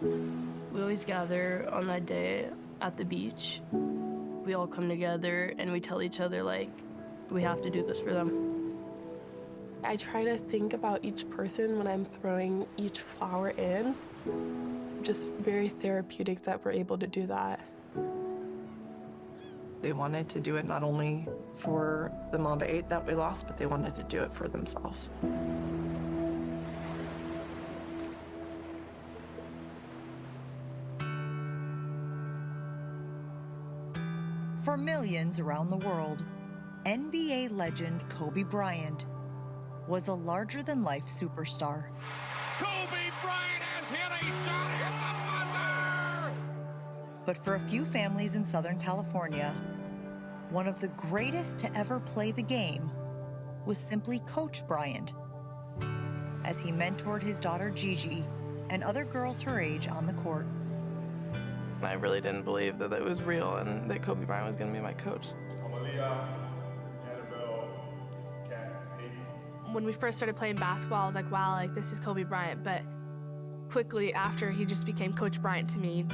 We always gather on that day at the beach. We all come together and we tell each other, like, we have to do this for them. I try to think about each person when I'm throwing each flower in. Just very therapeutic that we're able to do that. They wanted to do it not only for the Mamba 8 that we lost, but they wanted to do it for themselves. For millions around the world, NBA legend Kobe Bryant was a larger-than-life superstar. Kobe Bryant has hit a shot at the buzzer! But for a few families in Southern California, one of the greatest to ever play the game was simply Coach Bryant, as he mentored his daughter Gigi and other girls her age on the court. I really didn't believe that it was real and that Kobe Bryant was going to be my coach. When we first started playing basketball, I was like, wow, like this is Kobe Bryant. But quickly after, he just became Coach Bryant to me.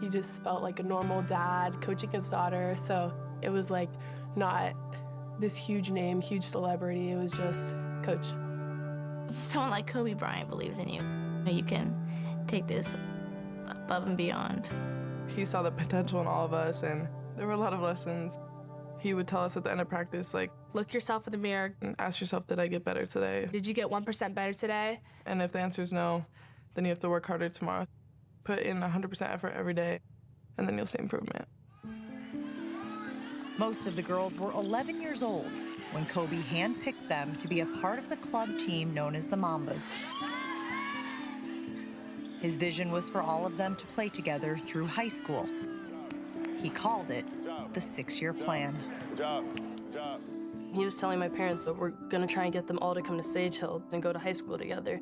He just felt like a normal dad coaching his daughter. So it was like not this huge name, huge celebrity. It was just Coach. Someone like Kobe Bryant believes in you. You can take this above and beyond. He saw the potential in all of us, and there were a lot of lessons. He would tell us at the end of practice, like, look yourself in the mirror and ask yourself, did I get better today? Did you get 1% better today? And if the answer is no, then you have to work harder tomorrow. Put in 100% effort every day, and then you'll see improvement. Most of the girls were 11 years old when Kobe handpicked them to be a part of the club team known as the Mambas. His vision was for all of them to play together through high school. He called it the 6-year plan. He was telling my parents that we're going to try and get them all to come to Sage Hill and go to high school together.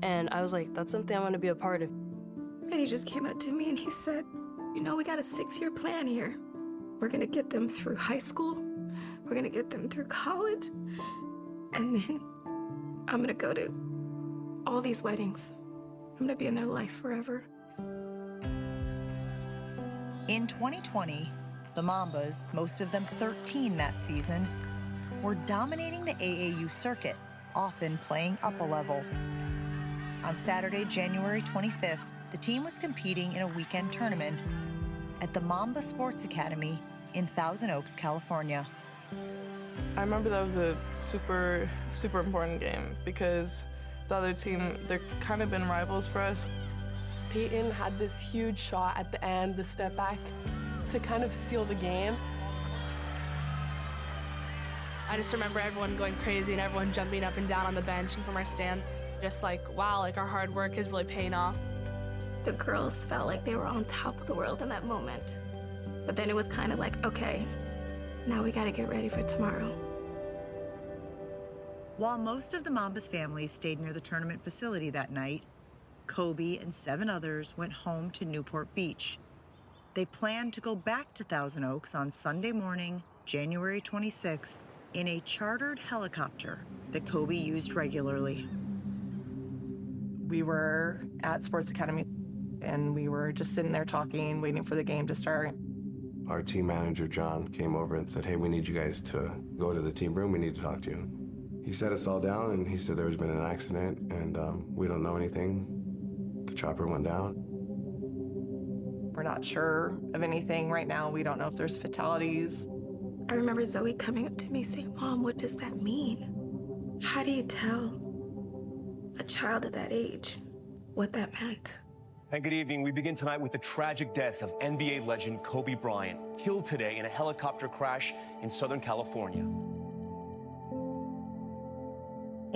And I was like, that's something I want to be a part of. And he just came up to me and he said, you know, we got a 6-year plan here. We're going to get them through high school. We're going to get them through college. And then I'm going to go to all these weddings. I'm gonna be in their life forever. In 2020, the Mambas, most of them 13 that season, were dominating the AAU circuit, often playing up a level. On Saturday, January 25th, the team was competing in a weekend tournament at the Mamba Sports Academy in Thousand Oaks, California. I remember that was a super, super important game because the other team, they've kind of been rivals for us. Peyton had this huge shot at the end, the step back, to kind of seal the game. I just remember everyone going crazy and everyone jumping up and down on the bench and from our stands. Just like, wow, like our hard work is really paying off. The girls felt like they were on top of the world in that moment. But then it was kind of like, okay, now we gotta get ready for tomorrow. While most of the Mambas families stayed near the tournament facility that night, Kobe and 7 others went home to Newport Beach. They planned to go back to Thousand Oaks on Sunday morning, January 26th, in a chartered helicopter that Kobe used regularly. We were at Sports Academy, and we were just sitting there talking, waiting for the game to start. Our team manager, John, came over and said, hey, we need you guys to go to the team room. We need to talk to you. He sat us all down, and he said there's been an accident, and we don't know anything. The chopper went down. We're not sure of anything right now. We don't know if there's fatalities. I remember Zoe coming up to me saying, Mom, what does that mean? How do you tell a child at that age what that meant? And good evening. We begin tonight with the tragic death of NBA legend Kobe Bryant, killed today in a helicopter crash in Southern California.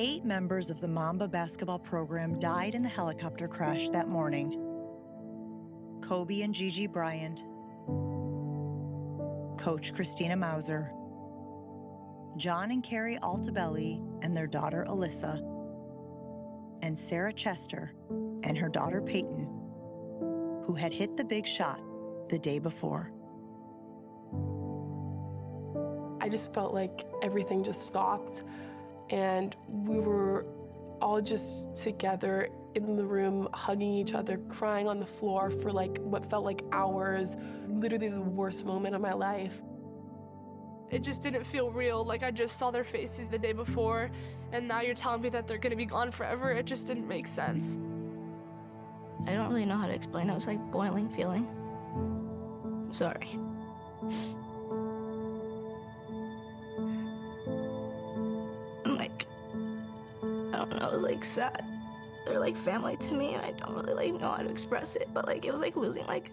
8 members of the Mamba basketball program died in the helicopter crash that morning. Kobe and Gigi Bryant, Coach Christina Mauser, John and Carrie Altabelli and their daughter Alyssa, and Sarah Chester and her daughter Peyton, who had hit the big shot the day before. I just felt like everything just stopped, and we were all just together in the room, hugging each other, crying on the floor for like what felt like hours. Literally the worst moment of my life. It just didn't feel real. Like, I just saw their faces the day before, and now you're telling me that they're gonna be gone forever. It just didn't make sense. I don't really know how to explain it. It was like boiling feeling. Sorry. And like, I don't know, it was like sad. They're like family to me, and I don't really like know how to express it, but like it was like losing like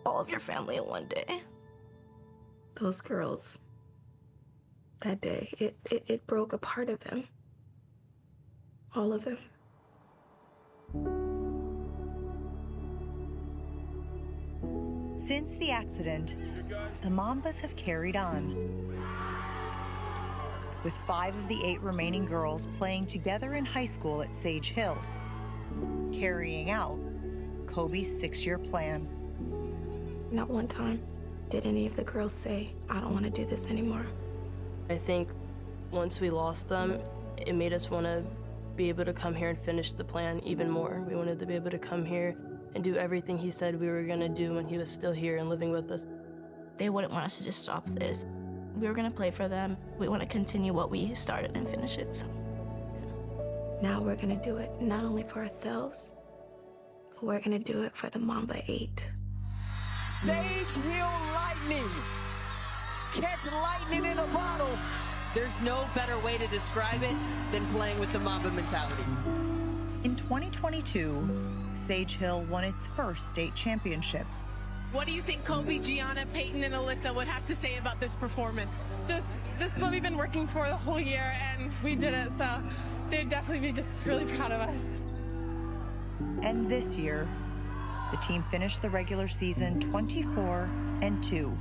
all of your family in one day. Those girls, that day, it broke a part of them. All of them. Since the accident, the Mambas have carried on, with 5 of the 8 remaining girls playing together in high school at Sage Hill, carrying out Kobe's 6-year plan. Not one time did any of the girls say, I don't want to do this anymore. I think once we lost them, it made us want to be able to come here and finish the plan even more. We wanted to be able to come here and do everything he said we were going to do when he was still here and living with us. They wouldn't want us to just stop this. We were going to play for them. We want to continue what we started and finish it. So. Now we're going to do it not only for ourselves, but we're going to do it for the Mamba 8. Sage Hill Lightning. Catch lightning in a bottle. There's no better way to describe it than playing with the Mamba mentality. In 2022, Sage Hill won its first state championship. What do you think Kobe, Gianna, Peyton, and Alyssa would have to say about this performance? Just, this is what we've been working for the whole year, and we did it, so they'd definitely be just really proud of us. And this year, the team finished the regular season 24-2,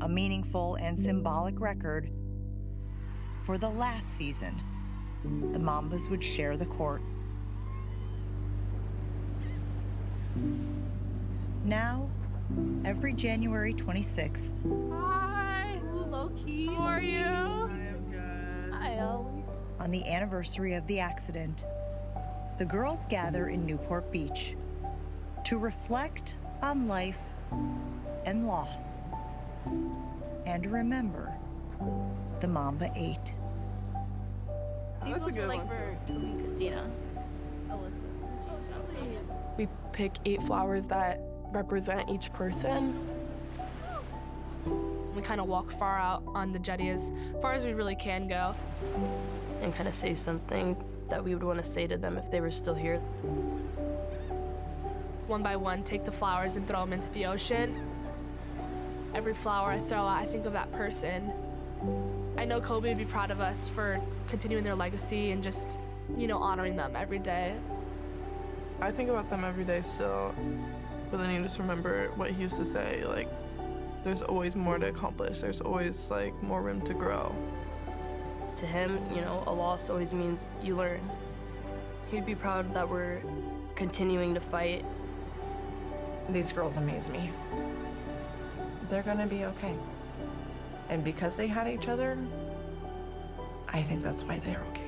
a meaningful and symbolic record. For the last season, the Mambas would share the court. Now, every January 26th. Hi, low-key. How are you? I am good. Hi, Ellie. On the anniversary of the accident, the girls gather in Newport Beach to reflect on life and loss and remember the Mamba 8. That's a good one. For Christina, Alyssa. We pick 8 flowers that represent each person. We kind of walk far out on the jetty as far as we really can go. And kind of say something that we would want to say to them if they were still here. One by one, take the flowers and throw them into the ocean. Every flower I throw out, I think of that person. I know Kobe would be proud of us for continuing their legacy and just, you know, honoring them every day. I think about them every day still, but then you just remember what he used to say, like, there's always more to accomplish. There's always, like, more room to grow. To him, you know, a loss always means you learn. He'd be proud that we're continuing to fight. These girls amaze me. They're gonna be okay. And because they had each other, I think that's why they're okay.